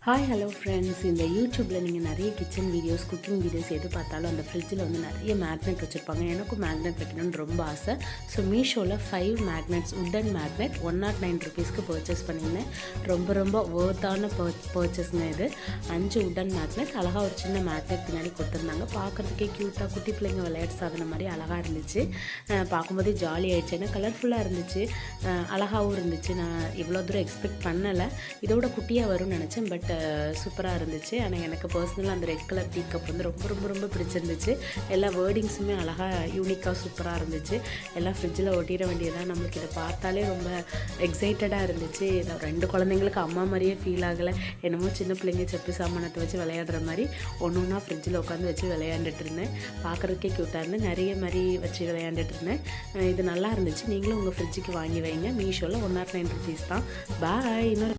Hi hello friends, இந்த யூடியூப்பில் நீங்கள் நிறைய கிச்சன் வீடியோஸ், குக்கிங் வீடியோஸ் எது பார்த்தாலும் அந்த ஃப்ரிட்ஜில் வந்து நிறைய மேக்னெட் வச்சுருப்பாங்க. எனக்கும் மேக்னெட் வைக்கணும்னு ரொம்ப ஆசை. ஸோ மீஷோவில் 5 மேக்னெட்ஸ், உட்டன் மேக்னெட் 109 ருபீஸ்க்கு பர்ச்சேஸ் பண்ணியிருந்தேன். ரொம்ப ஒர்த்தான பர்ச்சேஸ்ங்க இது. 5 உட்டன் மேக்னெட், அழகாக ஒரு சின்ன மேக்னெட் பின்னாடி கொடுத்துருந்தாங்க. பார்க்குறதுக்கே க்யூட்டாக குட்டி பிள்ளைங்க விளையாட்டு சாதனை மாதிரி அழகாக இருந்துச்சு. பார்க்கும்போதே ஜாலி ஆகிடுச்சு. ஏன்னா கலர்ஃபுல்லாக இருந்துச்சு, அழகாகவும் இருந்துச்சு. நான் இவ்வளோ தூரம் எக்ஸ்பெக்ட் பண்ணலை. இதோட குட்டியாக வரும்னு நினச்சேன். பட் சூப்பராக இருந்துச்சு. ஆனால் எனக்கு பர்சனலாக அந்த ரெட் கலர் டீ கப் வந்து ரொம்ப பிடிச்சிருந்துச்சு. எல்லா வேர்டிங்ஸுமே அழகாக யூனிக்காக சூப்பராக இருந்துச்சு. எல்லாம் ஃப்ரிட்ஜில் ஒட்டிட வேண்டியதான். நம்மளுக்கு இதை பார்த்தாலே ரொம்ப எக்ஸைட்டடாக இருந்துச்சு. 2 குழந்தைங்களுக்கு அம்மா மாதிரியே ஃபீல் ஆகலை. என்னமோ சின்ன பிள்ளைங்க செப்பு சாமானத்தை வச்சு விளையாடுற மாதிரி ஒன்றா ஃப்ரிட்ஜில் உட்காந்து வச்சு விளையாண்டுட்டு இருந்தேன். பார்க்குறதுக்கே க்யூட்டாக இருந்தேன். நிறைய மாதிரி வச்சு விளையாண்டுட்டு இருந்தேன். இது நல்லா இருந்துச்சு. நீங்களும் உங்கள் ஃப்ரிட்ஜுக்கு வாங்கி வைங்க. மீஷோவில் 109 ருபீஸ் தான். பாய். இன்னொரு